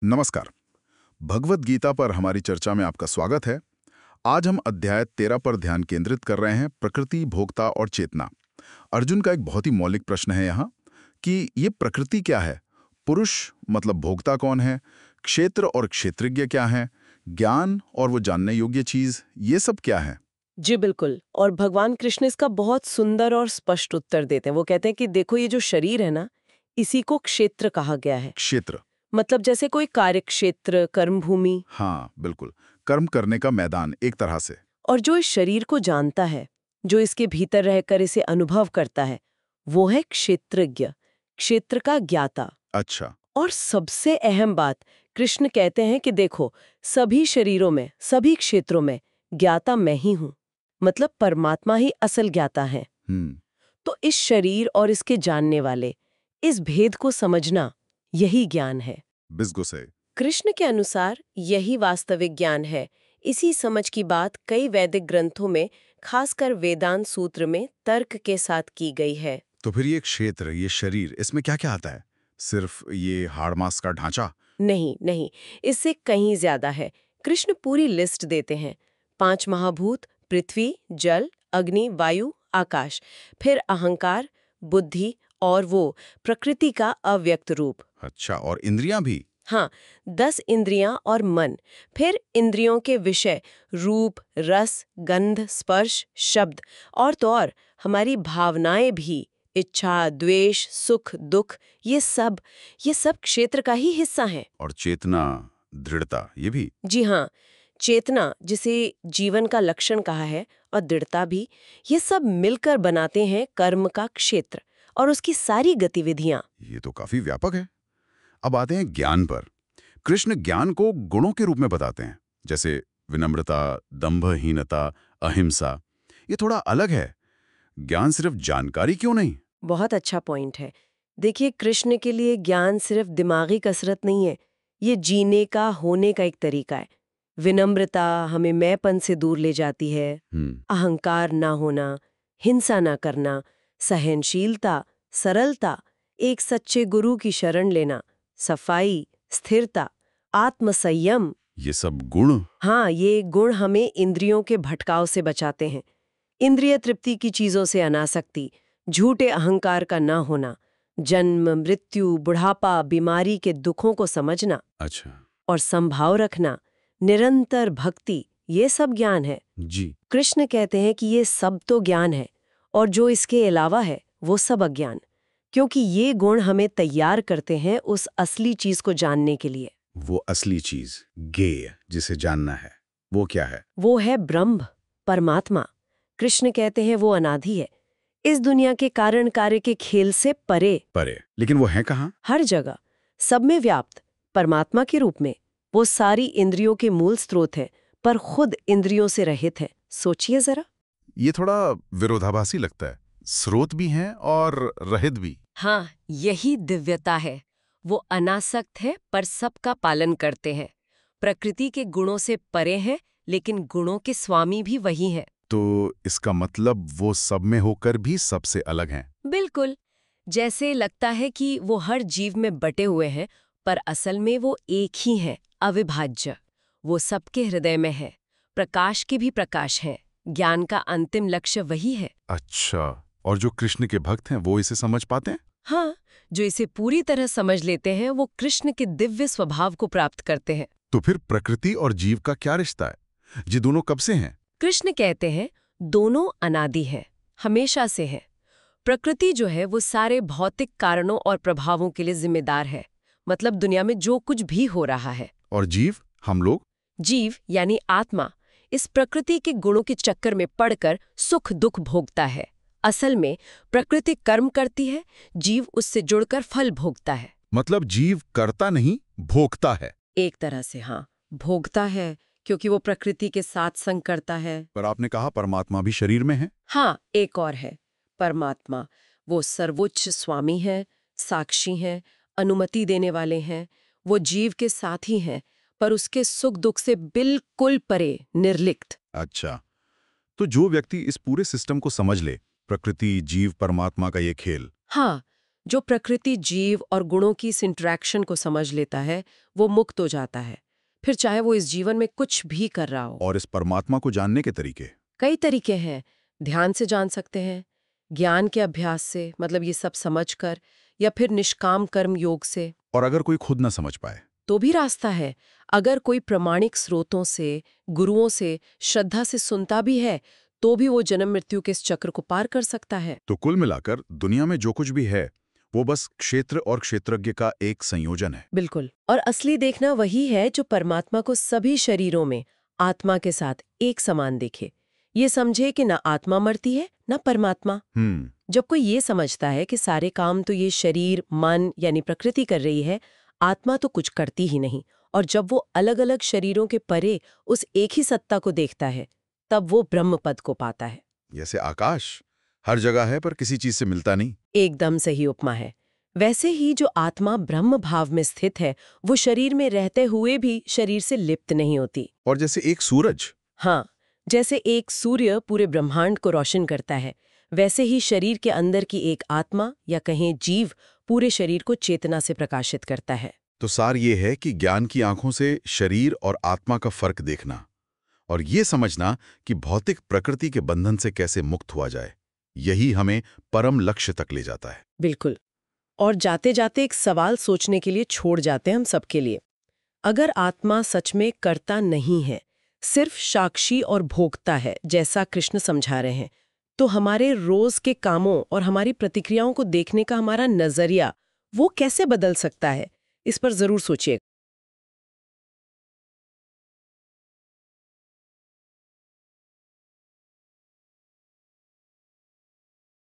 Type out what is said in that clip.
नमस्कार। भगवत गीता पर हमारी चर्चा में आपका स्वागत है। आज हम अध्याय 13 पर ध्यान केंद्रित कर रहे हैं, प्रकृति, भोक्ता और चेतना। अर्जुन का एक बहुत ही मौलिक प्रश्न है यहाँ कि ये प्रकृति क्या है, पुरुष मतलब भोक्ता कौन है, क्षेत्र और क्षेत्रज्ञ क्या है, ज्ञान और वो जानने योग्य चीज, ये सब क्या है। जी बिल्कुल। और भगवान कृष्ण इसका बहुत सुंदर और स्पष्ट उत्तर देते हैं। वो कहते हैं कि देखो, ये जो शरीर है ना, इसी को क्षेत्र कहा गया है। क्षेत्र मतलब जैसे कोई कार्य क्षेत्र, कर्म भूमि। हाँ बिल्कुल, कर्म करने का मैदान एक तरह से। और जो इस शरीर को जानता है, जो इसके भीतर रहकर इसे अनुभव करता है, वो है क्षेत्रज्ञ, क्षेत्र का ज्ञाता। अच्छा। और सबसे अहम बात, कृष्ण कहते हैं कि देखो, सभी शरीरों में, सभी क्षेत्रों में ज्ञाता मैं ही हूं। मतलब परमात्मा ही असल ज्ञाता है। हम्म। तो इस शरीर और इसके जानने वाले, इस भेद को समझना, यही ज्ञान है। बिल्कुल सही। कृष्ण के अनुसार यही वास्तविक ज्ञान है। इसी समझ की बात कई वैदिक ग्रंथों में, खासकर वेदांत सूत्र में तर्क के साथ की गई है। तो फिर ये क्षेत्र, ये शरीर, इसमें क्या क्या आता है? सिर्फ ये हाड़ मांस का ढांचा? नहीं नहीं, इससे कहीं ज्यादा है। कृष्ण पूरी लिस्ट देते हैं। 5 महाभूत, पृथ्वी, जल, अग्नि, वायु, आकाश, फिर अहंकार, बुद्धि और वो प्रकृति का अव्यक्त रूप। अच्छा, और इंद्रियां भी? हाँ, 10 इंद्रियां और मन। फिर इंद्रियों के विषय, रूप, रस, गंध, स्पर्श, शब्द, और तो और हमारी भावनाएं भी, इच्छा, द्वेष, सुख, दुख, ये सब क्षेत्र का ही हिस्सा हैं। और चेतना, दृढ़ता, ये भी? जी हाँ, चेतना, जिसे जीवन का लक्षण कहा है, और दृढ़ता भी, ये सब मिलकर बनाते हैं कर्म का क्षेत्र और उसकी सारी गतिविधियां। ये तो काफी व्यापक है। अब आते हैं ज्ञान पर। कृष्ण ज्ञान को गुणों के रूप में बताते हैं, जैसे विनम्रता, दंभहीनता, अहिंसा। ये थोड़ा अलग है। ज्ञान सिर्फ जानकारी क्यों नहीं? बहुत अच्छा पॉइंट है। देखिए, कृष्ण के लिए ज्ञान सिर्फ दिमागी कसरत नहीं है, ये जीने का, होने का एक तरीका है। विनम्रता हमें मैंपन से दूर ले जाती है, अहंकार ना होना, हिंसा ना करना, सहनशीलता, सरलता, एक सच्चे गुरु की शरण लेना, सफाई, स्थिरता, आत्मसंयम। ये सब गुण? हाँ, ये गुण हमें इंद्रियों के भटकाव से बचाते हैं। इंद्रिय तृप्ति की चीजों से अनासक्ति, झूठे अहंकार का ना होना, जन्म, मृत्यु, बुढ़ापा, बीमारी के दुखों को समझना। अच्छा। और संभाव रखना, निरंतर भक्ति, ये सब ज्ञान है। जी। कृष्ण कहते हैं कि ये सब तो ज्ञान है, और जो इसके अलावा है वो सब अज्ञान, क्योंकि ये गुण हमें तैयार करते हैं उस असली चीज को जानने के लिए। वो असली चीज, ज्ञेय, जिसे जानना है, वो क्या है? वो है ब्रह्म, परमात्मा। कृष्ण कहते हैं वो अनादि है, इस दुनिया के कारण कार्य के खेल से परे। परे? लेकिन वो है कहाँ? हर जगह, सब में व्याप्त, परमात्मा के रूप में। वो सारी इंद्रियों के मूल स्रोत है, पर खुद इंद्रियों से रहित है। सोचिए जरा। ये थोड़ा विरोधाभासी लगता है। स्रोत भी हैं और रहित भी। हाँ, यही दिव्यता है। वो अनासक्त है पर सबका पालन करते हैं। प्रकृति के गुणों से परे हैं, लेकिन गुणों के स्वामी भी वही हैं। तो इसका मतलब वो सब में होकर भी सबसे अलग हैं। बिल्कुल। जैसे लगता है कि वो हर जीव में बटे हुए हैं, पर असल में वो एक ही हैं, अविभाज्य। वो सबके हृदय में है, प्रकाश के भी प्रकाश हैं। ज्ञान का अंतिम लक्ष्य वही है। अच्छा, और जो कृष्ण के भक्त हैं वो इसे समझ पाते हैं? हाँ, जो इसे पूरी तरह समझ लेते हैं, वो कृष्ण के दिव्य स्वभाव को प्राप्त करते हैं। तो फिर प्रकृति और जीव का क्या रिश्ता है? ये दोनों कब से हैं? कृष्ण कहते हैं दोनों अनादि हैं, हमेशा से हैं। प्रकृति जो है वो सारे भौतिक कारणों और प्रभावों के लिए जिम्मेदार है, मतलब दुनिया में जो कुछ भी हो रहा है। और जीव, हम लोग? जीव यानी आत्मा, इस प्रकृति के गुणों के चक्कर में पड़कर सुख दुख भोगता है। असल में प्रकृति कर्म करती है, जीव उससे जुड़कर फल भोगता है। मतलब जीव करता नहीं, भोगता है। एक तरह से हाँ, भोगता है, क्योंकि वो प्रकृति के साथ संग करता है। पर आपने कहा परमात्मा भी शरीर में है। हाँ, एक और है परमात्मा। वो सर्वोच्च स्वामी है, साक्षी हैं, अनुमति देने वाले हैं। वो जीव के साथ ही हैं, पर उसके सुख दुख से बिल्कुल परे, निर्लिप्त। अच्छा, तो जो व्यक्ति इस पूरे सिस्टम को समझ ले, प्रकृति, जीव, परमात्मा का ये खेल, हाँ, जो प्रकृति, जीव और गुणों की इस इंटरेक्शन को समझ लेता है, वो मुक्त हो जाता है, फिर चाहे वो इस जीवन में कुछ भी कर रहा हो। और इस परमात्मा को जानने के तरीके? कई तरीके हैं। ध्यान से जान सकते हैं, ज्ञान के अभ्यास से, मतलब ये सब समझकर, या फिर निष्काम कर्म योग से। और अगर कोई खुद न समझ पाए? तो भी रास्ता है। अगर कोई प्रामाणिक स्रोतों से, गुरुओं से, श्रद्धा से सुनता भी है, तो भी वो जन्म मृत्यु के इस चक्र को पार कर सकता है। तो कुल मिलाकर दुनिया में जो कुछ भी है वो बस क्षेत्र और क्षेत्रज्ञ का एक संयोजन है। बिल्कुल। और असली देखना वही है जो परमात्मा को सभी शरीरों में आत्मा के साथ एक समान देखे। ये समझे कि ना आत्मा मरती है, ना परमात्मा। जब कोई ये समझता है कि सारे काम तो ये शरीर, मन यानी प्रकृति कर रही है, आत्मा तो कुछ करती ही नहीं, और जब वो अलग अलग शरीरों के परे उस एक ही सत्ता को देखता है, तब वो ब्रह्म पद को पाता है। जैसे आकाश हर जगह है पर किसी चीज से मिलता नहीं। एकदम सही उपमा है। वैसे ही जो आत्मा ब्रह्म भाव में स्थित है, वो शरीर में रहते हुए भी शरीर से लिप्त नहीं होती। और जैसे एक सूरज। हाँ, जैसे एक सूर्य पूरे ब्रह्मांड को रोशन करता है, वैसे ही शरीर के अंदर की एक आत्मा या कहें जीव पूरे शरीर को चेतना से प्रकाशित करता है। तो सार ये है कि ज्ञान की आंखों से शरीर और आत्मा का फर्क देखना और ये समझना कि भौतिक प्रकृति के बंधन से कैसे मुक्त हुआ जाए, यही हमें परम लक्ष्य तक ले जाता है। बिल्कुल। और जाते जाते एक सवाल सोचने के लिए छोड़ जाते हैं हम सबके लिए। अगर आत्मा सच में कर्ता नहीं है, सिर्फ साक्षी और भोक्ता है, जैसा कृष्ण समझा रहे हैं, तो हमारे रोज के कामों और हमारी प्रतिक्रियाओं को देखने का हमारा नजरिया वो कैसे बदल सकता है? इस पर जरूर सोचिए।